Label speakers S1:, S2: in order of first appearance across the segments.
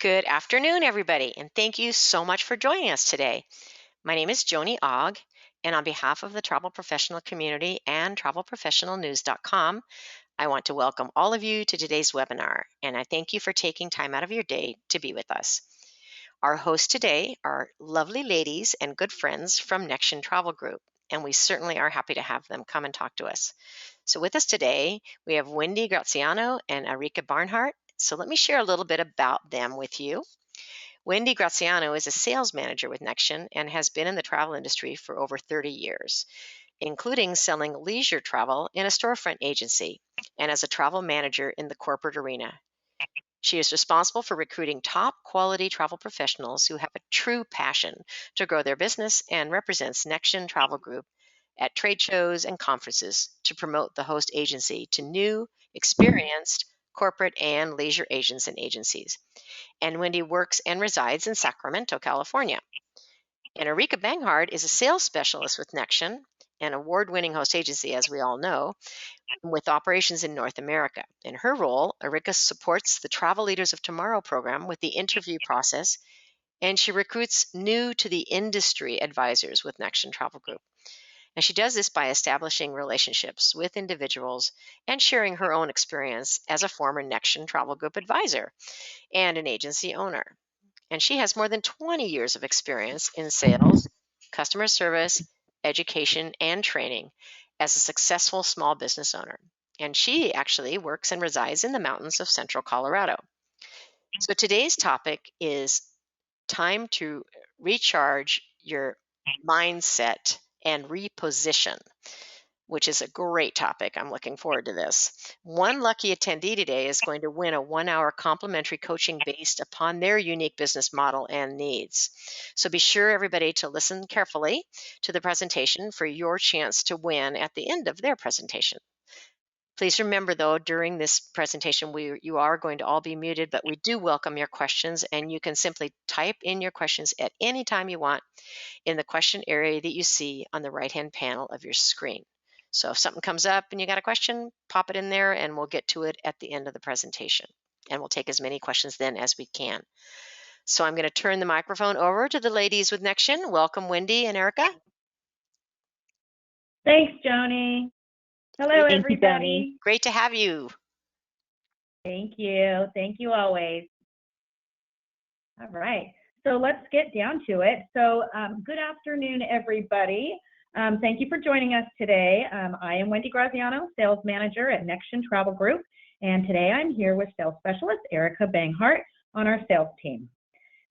S1: Good afternoon, everybody, and thank you so much for joining us today. My name is Joni Ogg, and on behalf of the travel professional community and travelprofessionalnews.com, I want to welcome all of you to today's webinar, and I thank you for taking time out of your day to be with us. Our hosts today are lovely ladies and good friends from Nextion Travel Group, and we certainly are happy to have them come and talk to us. So with us today, we have Wendy Graziano and Erika Barnhart. So let me share a little bit about them with you. Wendy Graziano is a sales manager with Nextion and has been in the travel industry for over 30 years, including selling leisure travel in a storefront agency and as a travel manager in the corporate arena. She is responsible for recruiting top quality travel professionals who have a true passion to grow their business and represents Nextion Travel Group at trade shows and conferences to promote the host agency to new, experienced corporate and leisure agents and agencies. And Wendy works and resides in Sacramento, California. And Erika Banghart is a sales specialist with Nextion, an award-winning host agency, as we all know, with operations in North America. In her role, Erika supports the Travel Leaders of Tomorrow program with the interview process, and she recruits new to the industry advisors with Nextion Travel Group. And she does this by establishing relationships with individuals and sharing her own experience as a former Nextion Travel Group advisor and an agency owner. And she has more than 20 years of experience in sales, customer service, education, and training as a successful small business owner. And she actually works and resides in the mountains of central Colorado. So today's topic is time to recharge your mindset and reposition, which is a great topic. I'm looking forward to this. One lucky attendee today is going to win a 1-hour complimentary coaching based upon their unique business model and needs. So be sure, everybody, to listen carefully to the presentation for your chance to win at the end of their presentation. Please remember, though, during this presentation, you are going to all be muted, but we do welcome your questions, and you can simply type in your questions at any time you want in the question area that you see on the right-hand panel of your screen. So if something comes up and you got a question, pop it in there and we'll get to it at the end of the presentation. And we'll take as many questions then as we can. So I'm going to turn the microphone over to the ladies with Nextion. Welcome, Wendy and Erika.
S2: Thanks, Joni. Hello, everybody.
S1: Great to have you.
S2: Thank you. Thank you always. All right. So let's get down to it. So good afternoon, everybody. Thank you for joining us today. I am Wendy Graziano, Sales Manager at Nextion Travel Group, and today I'm here with Sales Specialist Erika Banghart on our sales team.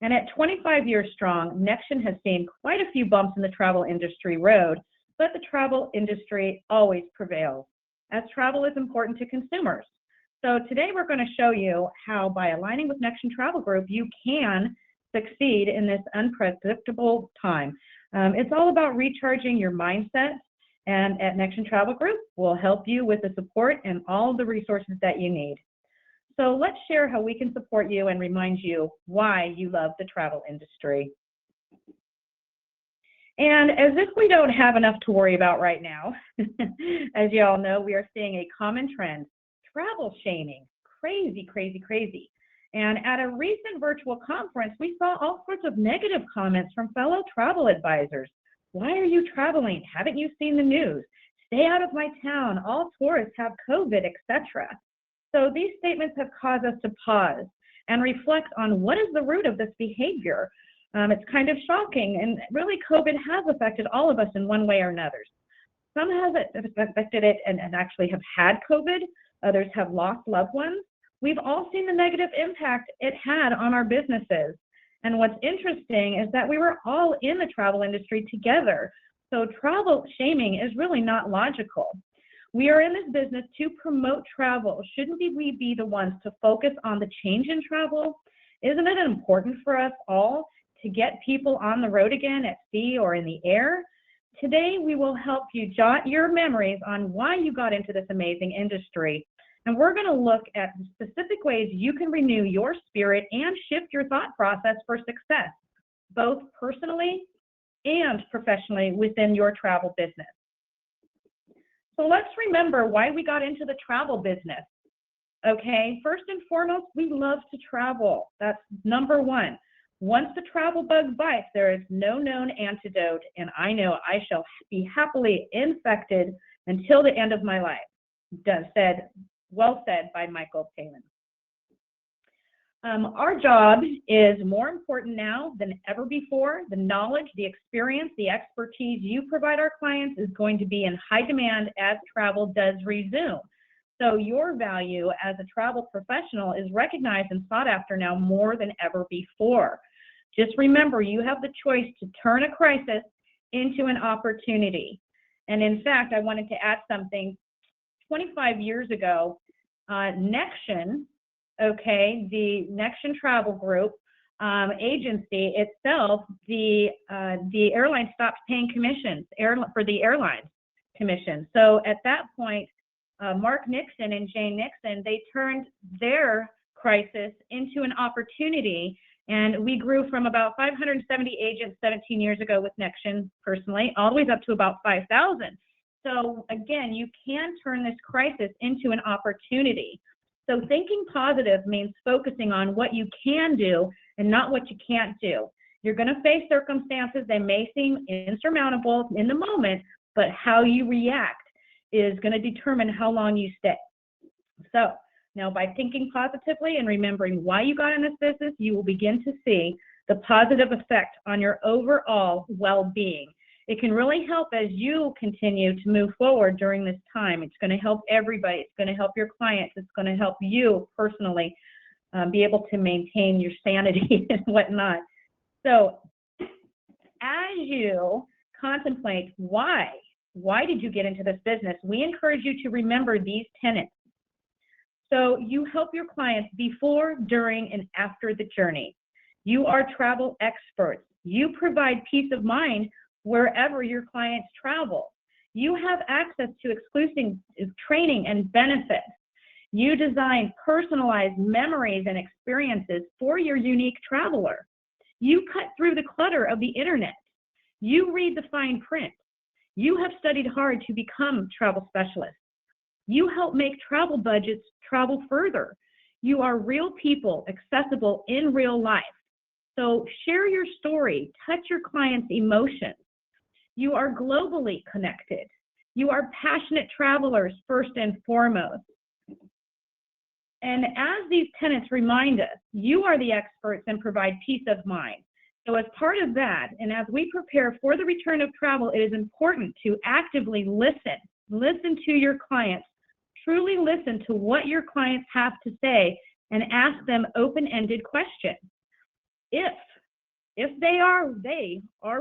S2: And at 25 years strong, Nextion has seen quite a few bumps in the travel industry road, but the travel industry always prevails, as travel is important to consumers. So today we're going to show you how, by aligning with Nextion Travel Group, you can succeed in this unpredictable time. It's all about recharging your mindset, and at Nextion Travel Group, we'll help you with the support and all the resources that you need. So let's share how we can support you and remind you why you love the travel industry. And as if we don't have enough to worry about right now, as you all know, we are seeing a common trend, travel shaming, crazy, crazy, crazy. And at a recent virtual conference, we saw all sorts of negative comments from fellow travel advisors. Why are you traveling? Haven't you seen the news? Stay out of my town. All tourists have COVID, etc. So these statements have caused us to pause and reflect on what is the root of this behavior. It's kind of shocking, and really COVID has affected all of us in one way or another. Some have affected it and actually have had COVID. Others have lost loved ones. We've all seen the negative impact it had on our businesses. And what's interesting is that we were all in the travel industry together. So travel shaming is really not logical. We are in this business to promote travel. Shouldn't we be the ones to focus on the change in travel? Isn't it important for us all to get people on the road again at sea or in the air? Today, we will help you jot your memories on why you got into this amazing industry. And we're going to look at specific ways you can renew your spirit and shift your thought process for success, both personally and professionally within your travel business. So let's remember why we got into the travel business. Okay, first and foremost, we love to travel. That's number one. Once the travel bug bites, there is no known antidote, and I know I shall be happily infected until the end of my life. Well said by Michael Palin. Our job is more important now than ever before. The knowledge, the experience, the expertise you provide our clients is going to be in high demand as travel does resume. So your value as a travel professional is recognized and sought after now more than ever before. Just remember, you have the choice to turn a crisis into an opportunity. And in fact, I wanted to add something. 25 years ago, Nextion, okay, the Nextion Travel Group agency itself, the airline stopped paying commissions for the airlines commission. So at that point, Mark Nixon and Jane Nixon, they turned their crisis into an opportunity, and we grew from about 570 agents 17 years ago with Nextion personally, all the way up to about 5,000. So again, you can turn this crisis into an opportunity. So thinking positive means focusing on what you can do and not what you can't do. You're going to face circumstances that may seem insurmountable in the moment, but how you react is going to determine how long you stay. So now by thinking positively and remembering why you got in this business, you will begin to see the positive effect on your overall well-being. It can really help as you continue to move forward during this time. It's going to help everybody. It's going to help your clients. It's going to help you personally be able to maintain your sanity and whatnot. So as you contemplate why did you get into this business, we encourage you to remember these tenets. So you help your clients before, during, and after the journey. You are travel experts. You provide peace of mind wherever your clients travel. You have access to exclusive training and benefits. You design personalized memories and experiences for your unique traveler. You cut through the clutter of the internet. You read the fine print. You have studied hard to become travel specialists. You help make travel budgets travel further. You are real people, accessible in real life. So share your story, touch your clients' emotions. You are globally connected. You are passionate travelers first and foremost. And as these tenets remind us, you are the experts and provide peace of mind. So as part of that, and as we prepare for the return of travel, it is important to actively listen. Listen to your clients. Truly listen to what your clients have to say and ask them open-ended questions. If they are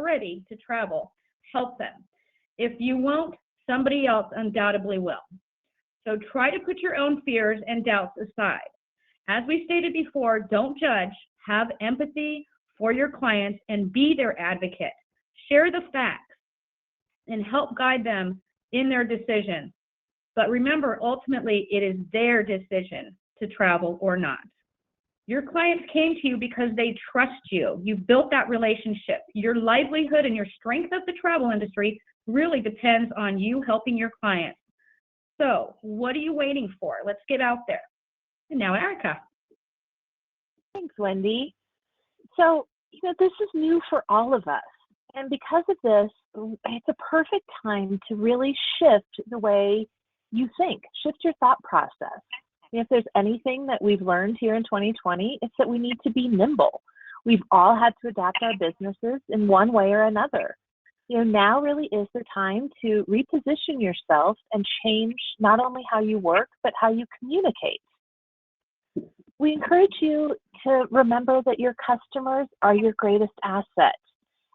S2: ready to travel, help them. If you won't, somebody else undoubtedly will. So try to put your own fears and doubts aside. As we stated before, don't judge, have empathy for your clients and be their advocate. Share the facts and help guide them in their decision. But remember, ultimately, it is their decision to travel or not. Your clients came to you because they trust you. You built that relationship. Your livelihood and your strength of the travel industry really depends on you helping your clients. So what are you waiting for? Let's get out there. And now, Erica.
S3: Thanks, Wendy. So, this is new for all of us. And because of this, it's a perfect time to really shift the way you think, shift your thought process. If there's anything that we've learned here in 2020, it's that we need to be nimble. We've all had to adapt our businesses in one way or another. Now really is the time to reposition yourself and change not only how you work, but how you communicate. We encourage you to remember that your customers are your greatest asset.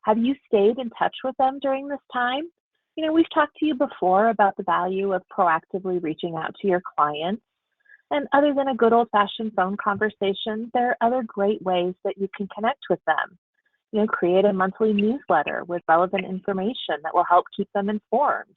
S3: Have you stayed in touch with them during this time? We've talked to you before about the value of proactively reaching out to your clients. And other than a good old-fashioned phone conversation, there are other great ways that you can connect with them. Create a monthly newsletter with relevant information that will help keep them informed.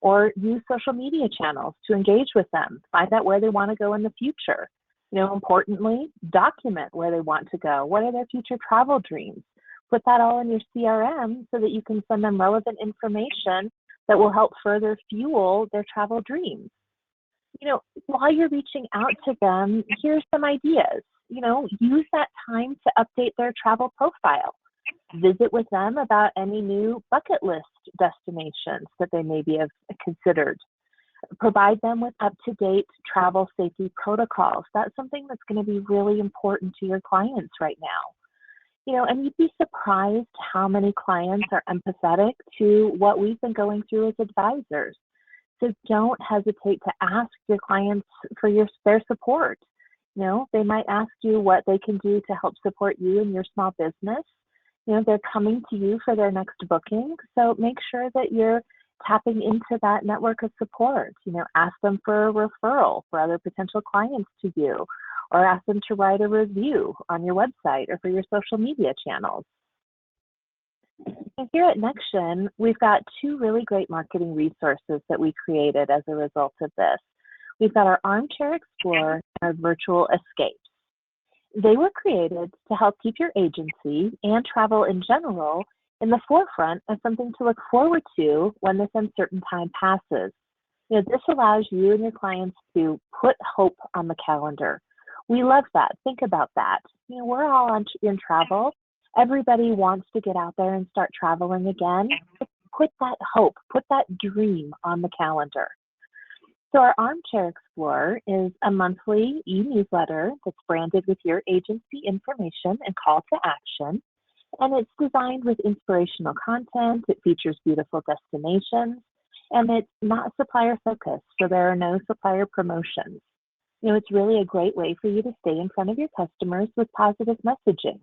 S3: Or use social media channels to engage with them, find out where they want to go in the future. Importantly, document where they want to go. What are their future travel dreams? Put that all in your CRM so that you can send them relevant information that will help further fuel their travel dreams. while you're reaching out to them, here's some ideas. Use that time to update their travel profile. Visit with them about any new bucket list destinations that they maybe have considered. Provide them with up-to-date travel safety protocols. That's something that's going to be really important to your clients right now. And you'd be surprised how many clients are empathetic to what we've been going through as advisors. So don't hesitate to ask your clients for their support. They might ask you what they can do to help support you and your small business. They're coming to you for their next booking. So make sure that you're tapping into that network of support. Ask them for a referral for other potential clients to you, or ask them to write a review on your website or for your social media channels. And here at Nextion, we've got 2 really great marketing resources that we created as a result of this. We've got our Armchair Explorer and our Virtual Escapes. They were created to help keep your agency and travel in general in the forefront of something to look forward to when this uncertain time passes. This allows you and your clients to put hope on the calendar. We love that. Think about that. We're all in travel. Everybody wants to get out there and start traveling again. Put that hope, put that dream on the calendar. So our Armchair Explorer is a monthly e-newsletter that's branded with your agency information and call to action. And it's designed with inspirational content. It features beautiful destinations, and it's not supplier focused, so there are no supplier promotions. It's really a great way for you to stay in front of your customers with positive messaging.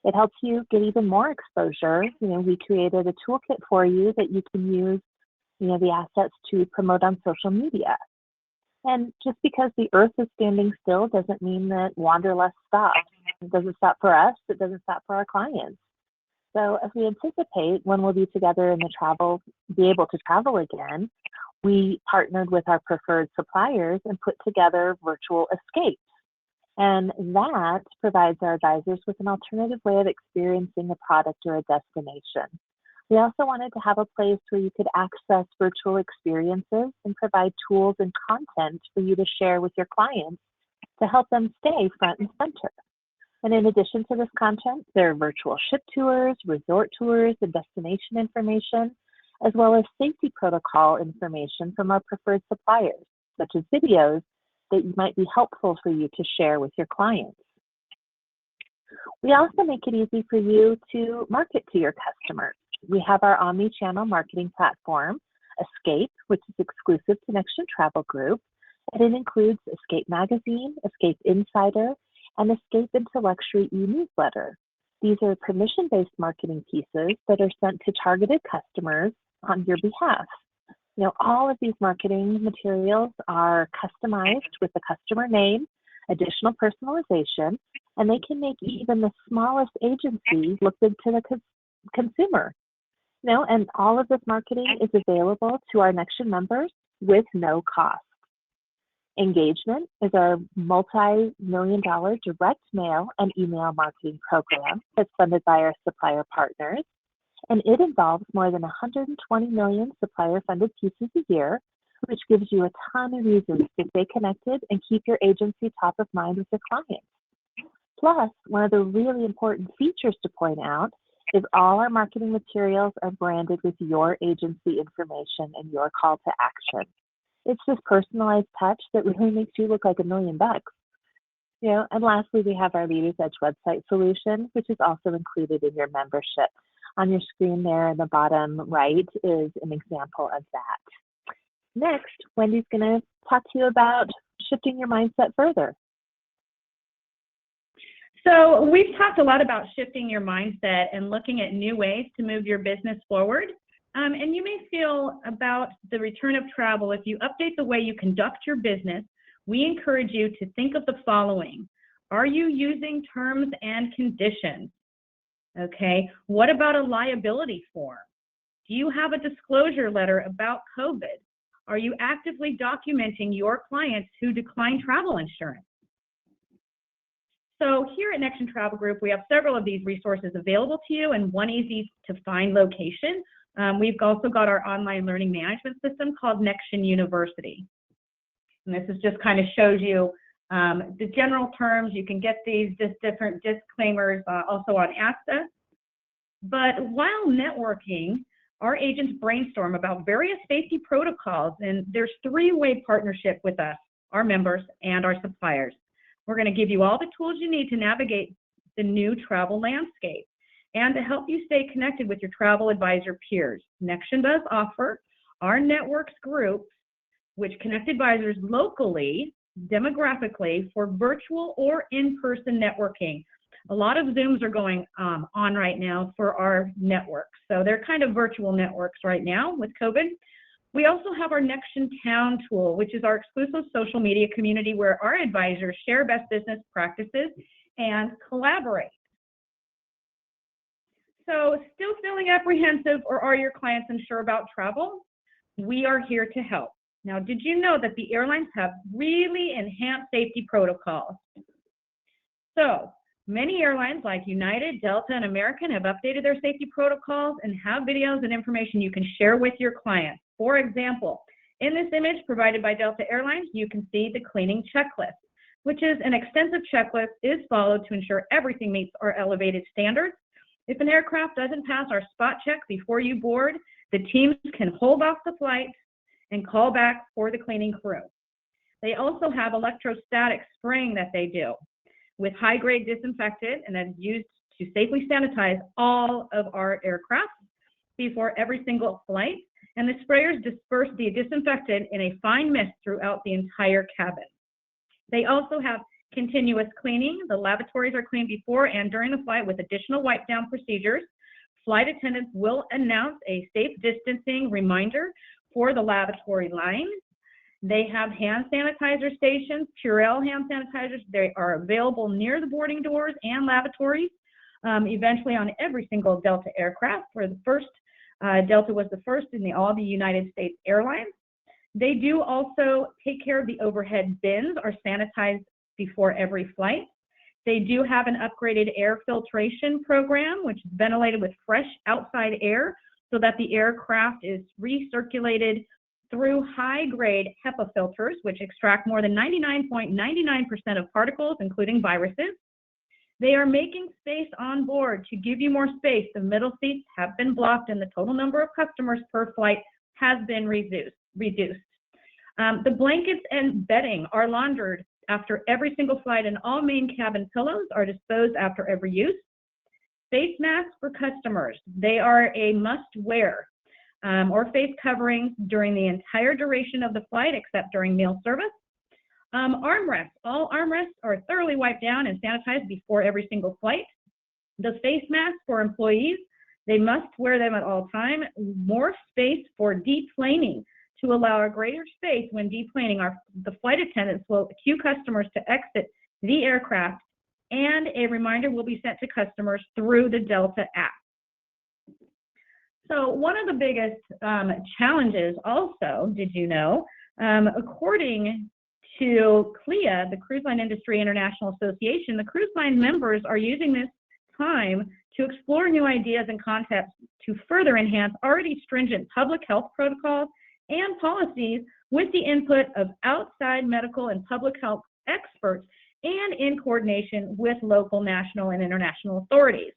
S3: It helps you get even more exposure. We created a toolkit for you that you can use, the assets to promote on social media. And just because the earth is standing still doesn't mean that Wanderlust stops. It doesn't stop for us. It doesn't stop for our clients. So as we anticipate when we'll be together in be able to travel again, we partnered with our preferred suppliers and put together virtual escapes. And that provides our advisors with an alternative way of experiencing a product or a destination. We also wanted to have a place where you could access virtual experiences and provide tools and content for you to share with your clients to help them stay front and center. And in addition to this content, there are virtual ship tours, resort tours, and destination information, as well as safety protocol information from our preferred suppliers, such as videos that might be helpful for you to share with your clients. We also make it easy for you to market to your customers. We have our Omnichannel Marketing platform, Escape, which is exclusive to Nextion Travel Group, and it includes Escape Magazine, Escape Insider, and Escape into Luxury e-newsletter. These are permission-based marketing pieces that are sent to targeted customers on your behalf. All of these marketing materials are customized with the customer name, additional personalization, and they can make even the smallest agency look good to the consumer. And all of this marketing is available to our Nextion members with no cost. Engagement is our multi-million-dollar direct mail and email marketing program that's funded by our supplier partners. And it involves more than 120 million supplier-funded pieces a year, which gives you a ton of reasons to stay connected and keep your agency top of mind with your clients. Plus, one of the really important features to point out is all our marketing materials are branded with your agency information and your call to action. It's this personalized touch that really makes you look like $1 million. And lastly, we have our Leaders Edge website solution, which is also included in your membership. On your screen there in the bottom right is an example of that. Next, Wendy's going to talk to you about shifting your mindset further.
S2: So we've talked a lot about shifting your mindset and looking at new ways to move your business forward. And you may feel about the return of travel, if you update the way you conduct your business, we encourage you to think of the following. Are you using terms and conditions? Okay, what about a liability form? Do you have a disclosure letter about COVID? Are you actively documenting your clients who decline travel insurance? So here at Nextion Travel Group, we have several of these resources available to you in one easy to find location. We've also got our online learning management system called Nextion University. And this is just kind of shows you the general terms. You can get these just different disclaimers also on access. But while networking, our agents brainstorm about various safety protocols, and there's three-way partnership with us, our members, and our suppliers. We're going to give you all the tools you need to navigate the new travel landscape and to help you stay connected with your travel advisor peers. Nextion does offer our networks groups, which connect advisors locally, demographically, for virtual or in-person networking. A lot of Zooms are going on right now for our networks. So they're kind of virtual networks right now with COVID. We also have our Nextion Town tool, which is our exclusive social media community where our advisors share best business practices and collaborate. So still feeling apprehensive, or are your clients unsure about travel? We are here to help. Now, did you know that the airlines have really enhanced safety protocols? So many airlines like United, Delta, and American have updated their safety protocols and have videos and information you can share with your clients. For example, in this image provided by Delta Airlines, you can see the cleaning checklist, which is an extensive checklist is followed to ensure everything meets our elevated standards. If an aircraft doesn't pass our spot check before you board, the teams can hold off the flight and call back for the cleaning crew. They also have electrostatic spraying that they do with high-grade disinfectant, and that is used to safely sanitize all of our aircraft before every single flight. And the sprayers disperse the disinfectant in a fine mist throughout the entire cabin. They also have continuous cleaning. The lavatories are cleaned before and during the flight with additional wipe down procedures. Flight attendants will announce a safe distancing reminder for the lavatory line. They have hand sanitizer stations, Purell hand sanitizers. They are available near the boarding doors and lavatories, eventually on every single Delta aircraft. For the first, Delta was the first in all the United States airlines. They do also take care of the overhead bins, are sanitized before every flight. They do have an upgraded air filtration program, which is ventilated with fresh outside air so that the aircraft is recirculated through high-grade HEPA filters, which extract more than 99.99% of particles, including viruses. They are making space on board to give you more space. The middle seats have been blocked and the total number of customers per flight has been reduced. The blankets and bedding are laundered after every single flight, and all main cabin pillows are disposed after every use. Face masks for customers. They are a must-wear, or face coverings during the entire duration of the flight except during meal service. Armrests. All armrests are thoroughly wiped down and sanitized before every single flight. The face masks for employees, they must wear them at all time. More space for deplaning to allow a greater space when deplaning. The flight attendants will cue customers to exit the aircraft, and a reminder will be sent to customers through the Delta app. So one of the biggest challenges also, did you know, according to CLIA, the Cruise Line Industry International Association, the cruise line members are using this time to explore new ideas and concepts to further enhance already stringent public health protocols and policies with the input of outside medical and public health experts and in coordination with local, national, and international authorities.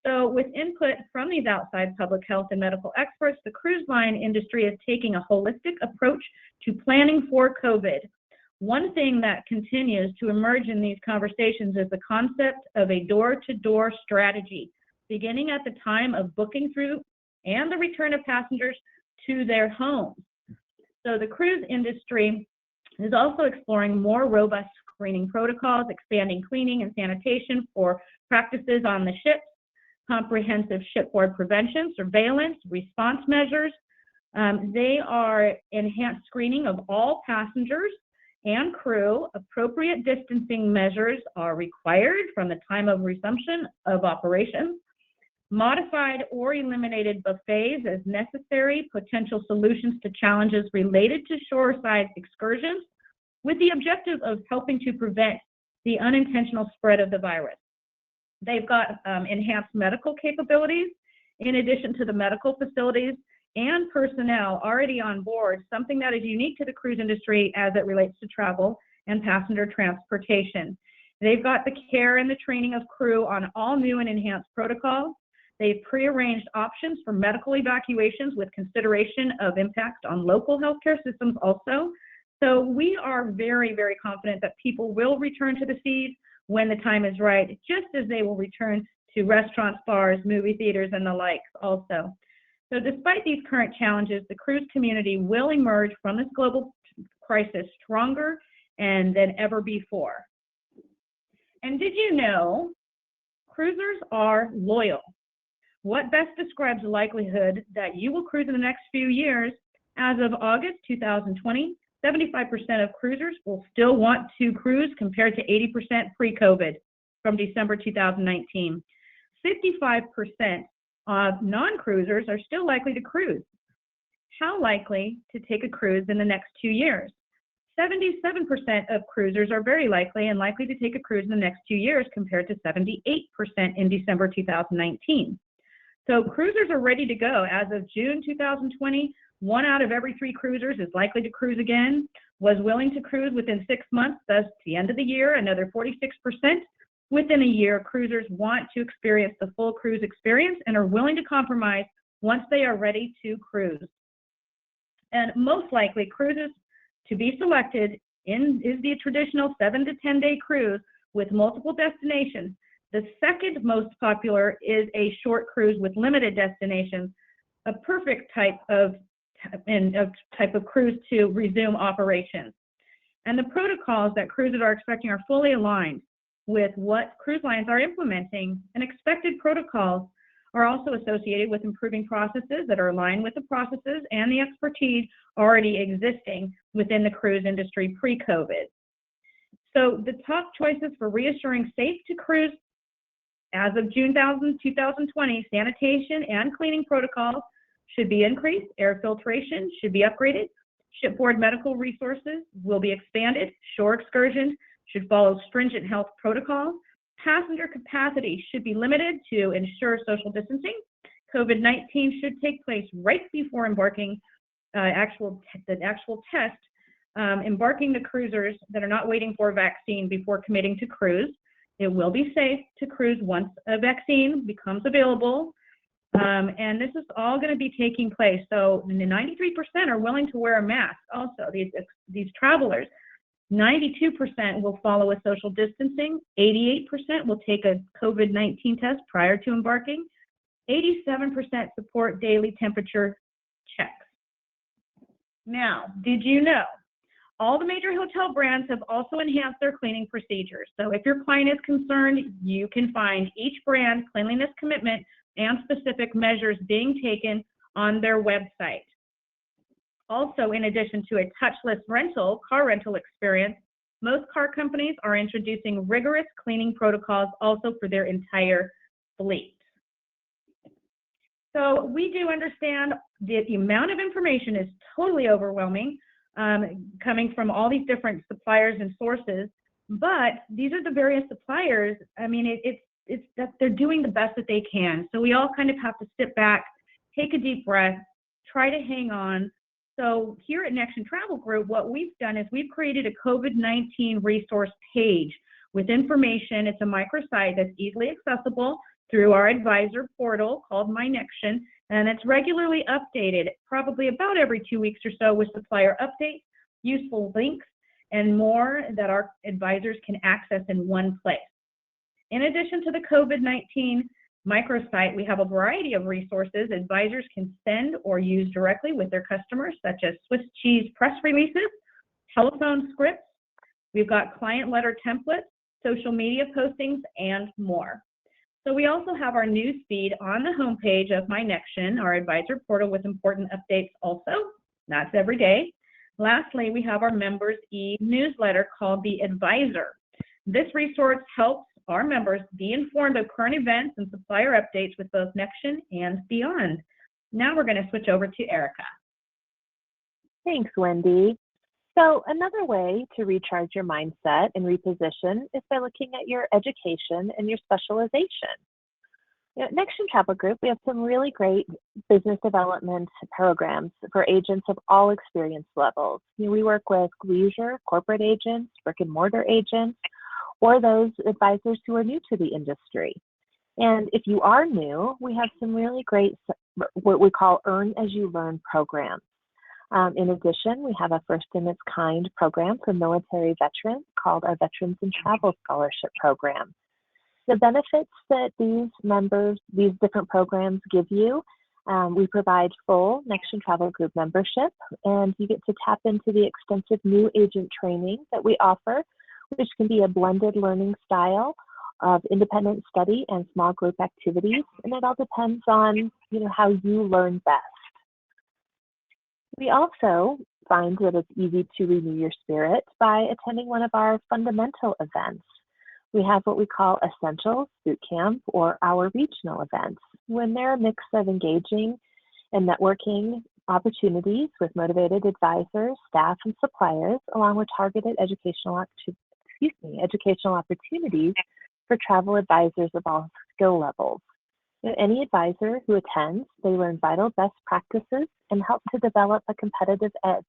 S2: So with input from these outside public health and medical experts, the cruise line industry is taking a holistic approach to planning for COVID. One thing that continues to emerge in these conversations is the concept of a door-to-door strategy, beginning at the time of booking through and the return of passengers to their homes. So the cruise industry is also exploring more robust screening protocols, expanding cleaning and sanitation for practices on the ships, comprehensive shipboard prevention, surveillance, response measures. They are enhanced screening of all passengers and crew. Appropriate distancing measures are required from the time of resumption of operations. Modified or eliminated buffets as necessary, potential solutions to challenges related to shoreside excursions with the objective of helping to prevent the unintentional spread of the virus. They've got enhanced medical capabilities in addition to the medical facilities and personnel already on board, something that is unique to the cruise industry as it relates to travel and passenger transportation. They've got the care and the training of crew on all new and enhanced protocols. They've prearranged options for medical evacuations with consideration of impact on local healthcare systems also. So we are very, very confident that people will return to the seas when the time is right, just as they will return to restaurants, bars, movie theaters, and the likes also. So despite these current challenges, the cruise community will emerge from this global crisis stronger than ever before. And did you know cruisers are loyal? What best describes the likelihood that you will cruise in the next few years? As of August 2020, 75% of cruisers will still want to cruise compared to 80% pre-COVID from December 2019. 55% of non-cruisers are still likely to cruise. How likely to take a cruise in the next 2 years? 77% of cruisers are very likely and likely to take a cruise in the next 2 years compared to 78% in December 2019. So cruisers are ready to go. As of June 2020, 1 out of every 3 cruisers is likely to cruise again, was willing to cruise within 6 months, thus the end of the year, another 46%. Within a year, cruisers want to experience the full cruise experience and are willing to compromise once they are ready to cruise. And most likely, cruises to be selected is the traditional 7 to 10 day cruise with multiple destinations. The second most popular is a short cruise with limited destinations, a perfect type of cruise to resume operations. And the protocols that cruisers are expecting are fully aligned with what cruise lines are implementing, and expected protocols are also associated with improving processes that are aligned with the processes and the expertise already existing within the cruise industry pre-COVID. So the top choices for reassuring safe to cruise as of June 2020, sanitation and cleaning protocols should be increased, air filtration should be upgraded, shipboard medical resources will be expanded, shore excursions should follow stringent health protocols, passenger capacity should be limited to ensure social distancing, COVID-19 should take place right before embarking the actual test, embarking the cruisers that are not waiting for a vaccine before committing to cruise. It will be safe to cruise once a vaccine becomes available. And this is all going to be taking place. So 93% are willing to wear a mask also, these travelers. 92% will follow a social distancing. 88% will take a COVID-19 test prior to embarking. 87% support daily temperature checks. Now, did you know all the major hotel brands have also enhanced their cleaning procedures? So if your client is concerned, you can find each brand cleanliness commitment and specific measures being taken on their website. Also, in addition to a touchless car rental experience, most car companies are introducing rigorous cleaning protocols also for their entire fleet. So we do understand that the amount of information is totally overwhelming, coming from all these different suppliers and sources, but these are the various suppliers. I mean, it's that they're doing the best that they can. So we all kind of have to sit back, take a deep breath, try to hang on. So here at Nextion Travel Group, what we've done is we've created a COVID-19 resource page with information. It's a microsite that's easily accessible through our advisor portal called My Nextion, and it's regularly updated, probably about every 2 weeks or so, with supplier updates, useful links, and more that our advisors can access in one place. In addition to the COVID-19 microsite, we have a variety of resources advisors can send or use directly with their customers, such as Swiss cheese press releases, telephone scripts. We've got client letter templates, social media postings, and more. So we also have our news feed on the homepage of My Nextion, our advisor portal, with important updates also. That's every day. Lastly, we have our members' e-newsletter called The Advisor. This resource helps our members be informed of current events and supplier updates with both Nextion and beyond. Now we're going to switch over to Erica.
S3: Thanks, Wendy. So another way to recharge your mindset and reposition is by looking at your education and your specialization. At Nextion Travel Group, we have some really great business development programs for agents of all experience levels. We work with leisure, corporate agents, brick and mortar agents, or those advisors who are new to the industry. And if you are new, we have some really great, what we call Earn as You Learn programs. In addition, we have a first in its kind program for military veterans called our Veterans in Travel Scholarship Program. The benefits that these different programs give you, we provide full Nextion Travel Group membership, and you get to tap into the extensive new agent training that we offer, which can be a blended learning style of independent study and small group activities, and it all depends on how you learn best. We also find that it's easy to renew your spirit by attending one of our fundamental events. We have what we call Essentials Boot Camp, or our regional events, when they're a mix of engaging and networking opportunities with motivated advisors, staff, and suppliers, along with targeted educational opportunities for travel advisors of all skill levels. Any advisor who attends, they learn vital best practices and help to develop a competitive edge.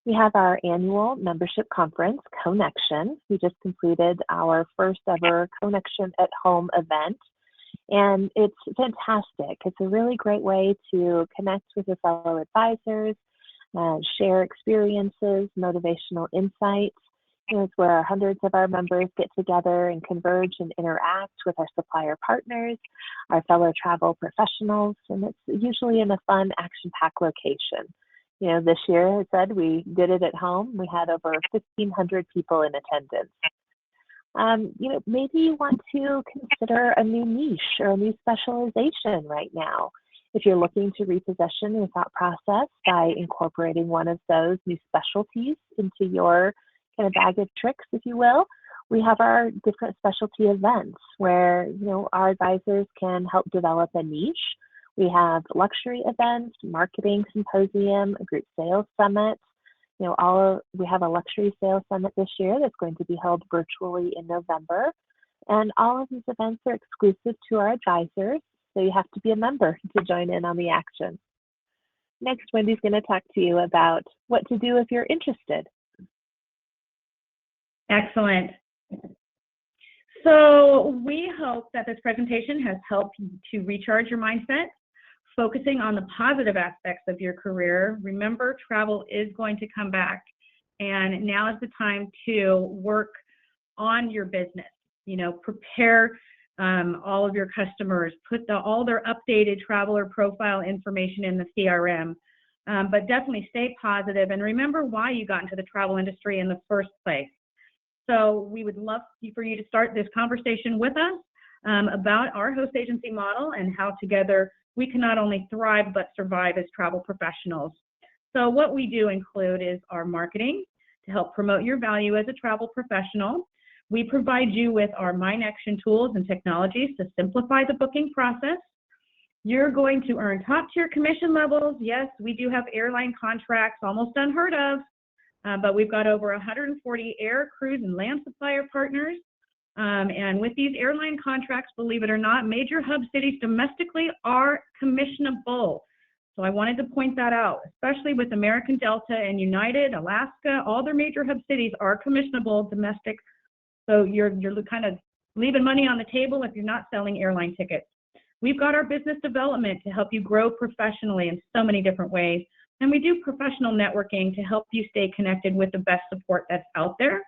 S3: We have our annual membership conference, Connection. We just completed our first ever Connection at Home event, and it's fantastic. It's a really great way to connect with your fellow advisors, share experiences, motivational insights. It's where hundreds of our members get together and converge and interact with our supplier partners, our fellow travel professionals, and it's usually in a fun, action-packed location. This year, as I said, we did it at home. We had over 1,500 people in attendance. Maybe you want to consider a new niche or a new specialization right now. If you're looking to reposition your thought process by incorporating one of those new specialties into your kind of bag of tricks, if you will, we have our different specialty events where our advisors can help develop a niche. We have luxury events, marketing symposium, a group sales summit. We have a luxury sales summit this year that's going to be held virtually in November. And all of these events are exclusive to our advisors, so you have to be a member to join in on the action. Next, Wendy's going to talk to you about what to do if you're interested.
S2: Excellent. So we hope that this presentation has helped you to recharge your mindset, focusing on the positive aspects of your career. Remember, travel is going to come back, and now is the time to work on your business. Prepare all of your customers, put all their updated traveler profile information in the CRM, but definitely stay positive and remember why you got into the travel industry in the first place. So we would love for you to start this conversation with us about our host agency model and how together we can not only thrive but survive as travel professionals. So what we do include is our marketing to help promote your value as a travel professional. We provide you with our My Nextion tools and technologies to simplify the booking process. You're going to earn top-tier commission levels. Yes, we do have airline contracts, almost unheard of. But we've got over 140 air, cruise, and land supplier partners. And with these airline contracts, believe it or not, major hub cities domestically are commissionable. So I wanted to point that out, especially with American Delta and United, Alaska, all their major hub cities are commissionable domestic. So you're kind of leaving money on the table if you're not selling airline tickets. We've got our business development to help you grow professionally in so many different ways. And we do professional networking to help you stay connected with the best support that's out there.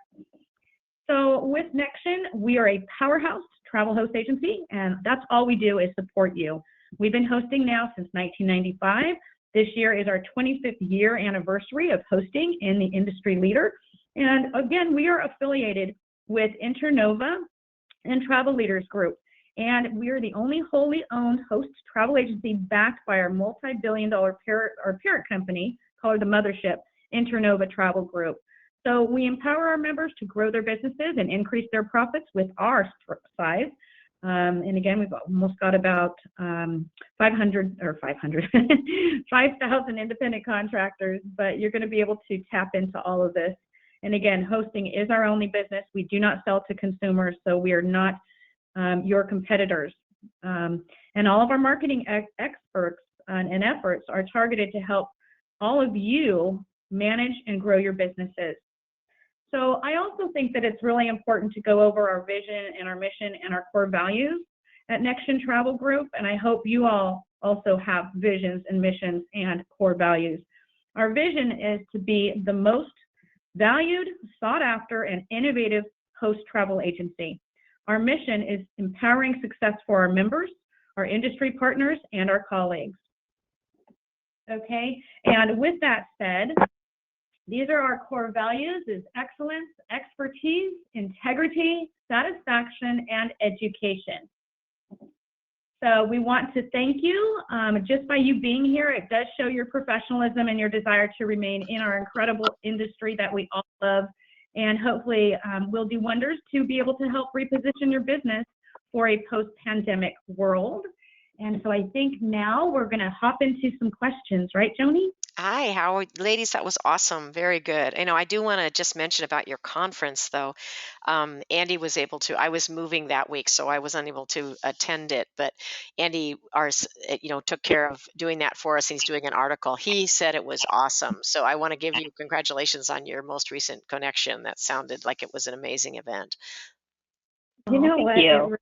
S2: So with Nextion, we are a powerhouse travel host agency, and that's all we do is support you. We've been hosting now since 1995. This year is our 25th year anniversary of hosting in the industry leader. And again, we are affiliated with Internova and Travel Leaders Group. And we are the only wholly owned host travel agency backed by our multi-billion-dollar parent company, called the mothership, Internova Travel Group. So we empower our members to grow their businesses and increase their profits with our size. And again, we've almost got about 5,000 independent contractors, but you're going to be able to tap into all of this. And again, hosting is our only business. We do not sell to consumers, so we are not your competitors. And all of our marketing experts and efforts are targeted to help all of you manage and grow your businesses. So I also think that it's really important to go over our vision and our mission and our core values at Nextion Travel Group, and I hope you all also have visions and missions and core values. Our vision is to be the most valued, sought after, and innovative post-travel agency. Our mission is empowering success for our members, our industry partners, and our colleagues. Okay, and with that said, these are our core values: is excellence, expertise, integrity, satisfaction, and education. So we want to thank you. Just by you being here, it does show your professionalism and your desire to remain in our incredible industry that we all love. And hopefully we'll do wonders to be able to help reposition your business for a post-pandemic world. And so I think now we're going to hop into some questions, right, Joni?
S1: Hi, how are ladies? That was awesome. Very good. I do want to just mention about your conference, though. Andy was able to. I was moving that week, so I was unable to attend it. But Andy, took care of doing that for us. And he's doing an article. He said it was awesome. So I want to give you congratulations on your most recent connection. That sounded like it was an amazing event.
S2: You know
S3: thank
S2: what?
S3: you.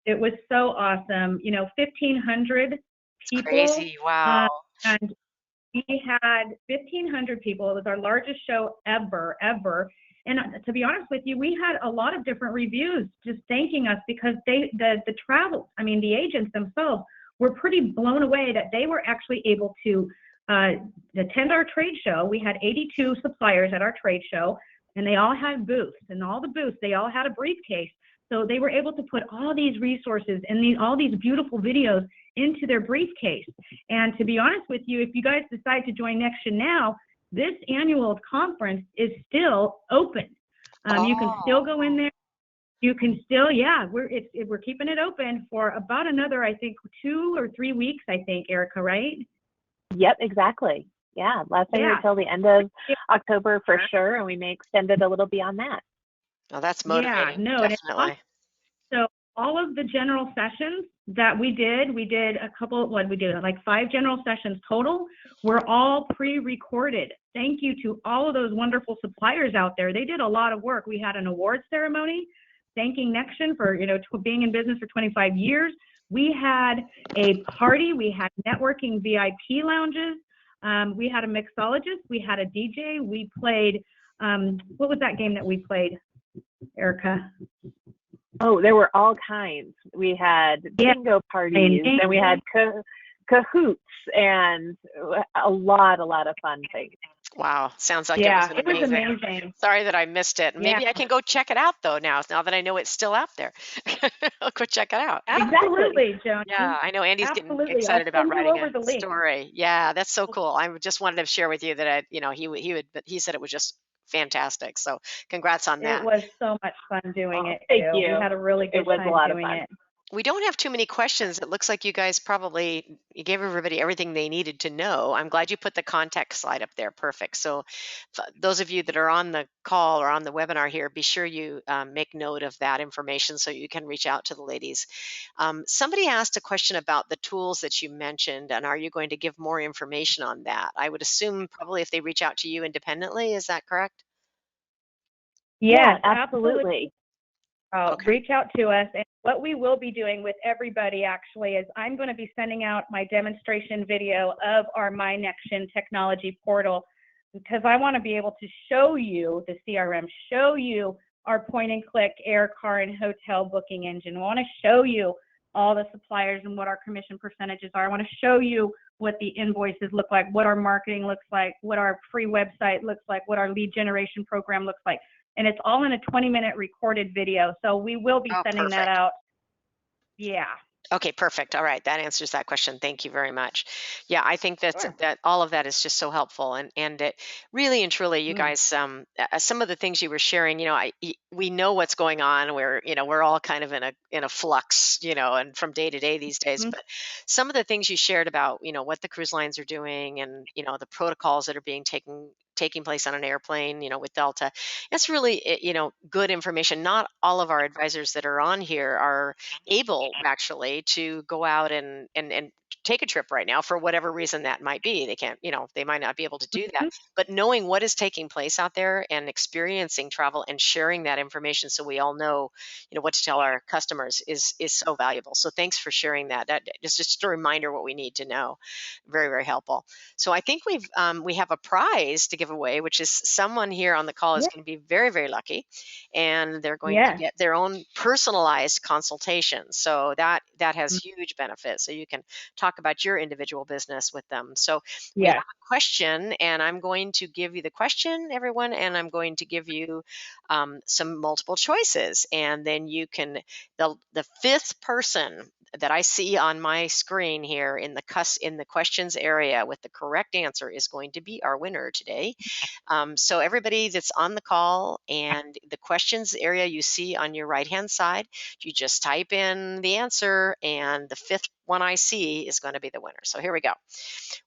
S2: It was so awesome. 1,500 people.
S1: Crazy. Wow.
S2: And we had 1,500 people. It was our largest show ever. And to be honest with you, we had a lot of different reviews just thanking us because the agents themselves were pretty blown away that they were actually able to attend our trade show. We had 82 suppliers at our trade show, and they all had booths. And all the booths, they all had a briefcase. So they were able to put all these resources and all these beautiful videos into their briefcase. And to be honest with you, if you guys decide to join Nextion now, this annual conference is still open. You can still go in there. You can still, we're keeping it open for about another, I think, 2 or 3 weeks, I think, Erica, right?
S3: Yep, exactly. Yeah, last time until the end of October for sure, and we may extend it a little beyond that.
S1: Oh, that's motivating.
S2: Yeah, no,
S1: Definitely.
S2: So all of the general sessions that we did a couple, like 5 general sessions total, were all pre-recorded. Thank you to all of those wonderful suppliers out there. They did a lot of work. We had an award ceremony thanking Nextion for, being in business for 25 years. We had a party. We had networking VIP lounges. We had a mixologist. We had a DJ. We played, what was that game that we played, Erica?
S3: Oh, there were all kinds. We had bingo parties, and we had cahoots, and a lot of fun things.
S1: Wow, sounds like it was
S2: amazing.
S1: Sorry that I missed it. Maybe I can go check it out though now that I know it's still out there. I'll go check it out.
S2: Absolutely, Joni.
S1: Yeah, I know Andy's getting excited about writing a story. Yeah, that's so cool. I just wanted to share with you that he said it was just fantastic. So congrats on that.
S2: It was so much fun doing it.
S3: Thank
S2: you. We had a really good time doing it.
S1: We don't have too many questions. It looks like you guys you gave everybody everything they needed to know. I'm glad you put the contact slide up there. Perfect. So those of you that are on the call or on the webinar here, be sure you make note of that information so you can reach out to the ladies. Somebody asked a question about the tools that you mentioned, and are you going to give more information on that? I would assume probably if they reach out to you independently, is that correct?
S2: Yes,
S3: absolutely.
S2: Okay. Reach out to us. And what we will be doing with everybody actually is I'm going to be sending out my demonstration video of our My Nextion technology portal, because I want to be able to show you the CRM, show you our point and click air, car, and hotel booking engine. I want to show you all the suppliers and what our commission percentages are. I want to show you what the invoices look like, what our marketing looks like, what our free website looks like, what our lead generation program looks like. And it's all in a 20-minute recorded video. So we will be sending that out. Yeah.
S1: Okay, perfect. All right, that answers that question. Thank you very much. Yeah, I think that all of that is just so helpful, and it really and truly, you guys, some of the things you were sharing, we know what's going on. We're all kind of in a flux, and from day to day these days. But some of the things you shared about, what the cruise lines are doing, and the protocols that are being taken taking place on an airplane, with Delta. It's really, good information. Not all of our advisors that are on here are able actually to go out and take a trip right now for whatever reason that might be. They can't, they might not be able to do that.
S2: Mhm.
S1: But knowing what is taking place out there and experiencing travel and sharing that information so we all know, what to tell our customers is so valuable. So thanks for sharing that. That is just a reminder what we need to know. Very, very helpful. So I think we have a prize to give away, which is someone here on the call is
S2: Yeah.
S1: going to be very, very lucky, and they're going to
S2: Yes.
S1: get their own personalized consultation. So that has huge benefits. So you can talk about your individual business with them. So we have
S2: Yes.
S1: a question, and I'm going to give you the question, everyone, and I'm going to give you some multiple choices, and then you can the fifth person that I see on my screen here in the questions area with the correct answer is going to be our winner today. So everybody that's on the call and the questions area you see on your right hand side, you just type in the answer, and the fifth one I see is going to be the winner. So here we go.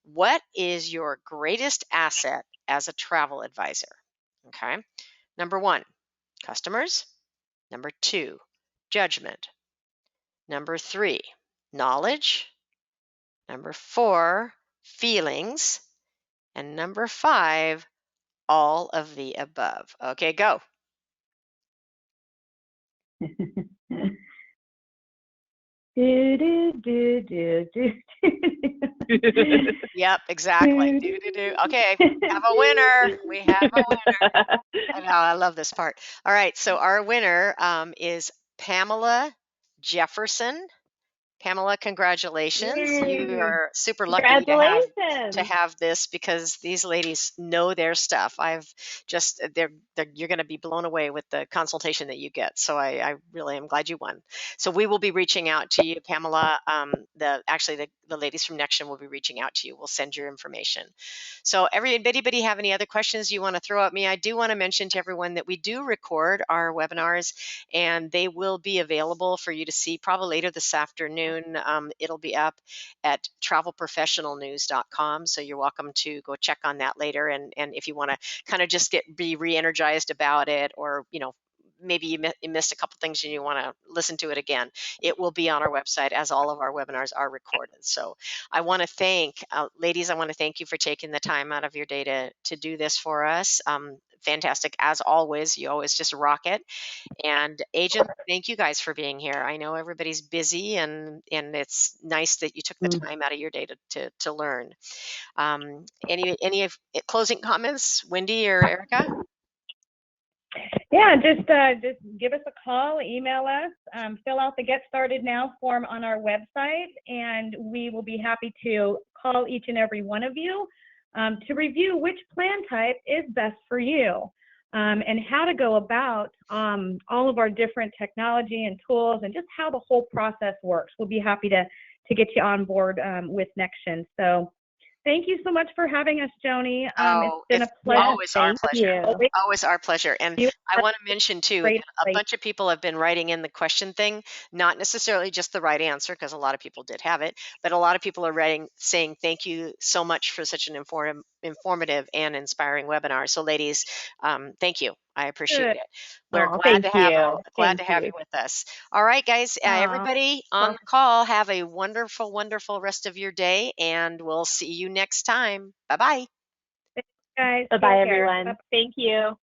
S1: What is your greatest asset as a travel advisor? Okay. Number one, customers. Number two, judgment. Number three, knowledge. Number four, feelings. And number five, all of the above. Okay, go.
S2: Do, do, do, do, do.
S1: Yep, exactly. Do, do, do. Okay, have a winner. We have a winner. I know, I love this part. All right, so our winner is Pamela Jefferson. Pamela, congratulations. You
S2: Yay.
S1: are super lucky to
S3: Congratulations.
S1: have this because these ladies know their stuff. I've just you're going to be blown away with the consultation that you get. So I really am glad you won. So we will be reaching out to you, Pamela. The ladies from Nextion will be reaching out to you. We'll send your information. So anybody have any other questions you want to throw at me? I do want to mention to everyone that we do record our webinars, and they will be available for you to see probably later this afternoon. It'll be up at travelprofessionalnews.com. So you're welcome to go check on that later. And if you want to kind of just be re-energized about it, or, maybe you missed a couple things and you want to listen to it again, it will be on our website, as all of our webinars are recorded. So I want to thank, ladies, I want to thank you for taking the time out of your day to do this for us. Fantastic. As always, you always just rock it. And agent, thank you guys for being here. I know everybody's busy, and it's nice that you took the time out of your day to learn. Any closing comments, Wendy or Erica?
S2: Yeah, just give us a call, email us, fill out the Get Started Now form on our website, and we will be happy to call each and every one of you to review which plan type is best for you, and how to go about all of our different technology and tools, and just how the whole process works. We'll be happy to get you on board with Nextion. So thank you so much for having us, Joni.
S1: Oh,
S2: It's been
S1: it's
S2: a pleasure.
S1: always our pleasure.
S3: You.
S1: Always our pleasure. And
S2: You
S1: I
S2: are
S1: want to mention too that
S2: great.
S1: a bunch of people have been writing in the question thing, not necessarily just the right answer, because a lot of people did have it, but a lot of people are writing saying thank you so much for such an informative and inspiring webinar. So ladies, thank you. I appreciate
S2: Good.
S1: it. We're
S3: Oh,
S1: glad
S3: thank
S1: to have
S3: you.
S1: glad
S3: Thank
S1: to have
S3: you.
S1: you with us. All right, guys,
S2: Aw.
S1: everybody on
S2: Well,
S1: the call, have a wonderful, wonderful rest of your day, and we'll see you next time. Bye bye.
S2: thanks, guys.
S3: Bye-bye,
S2: Take care.
S3: everyone. Thank you.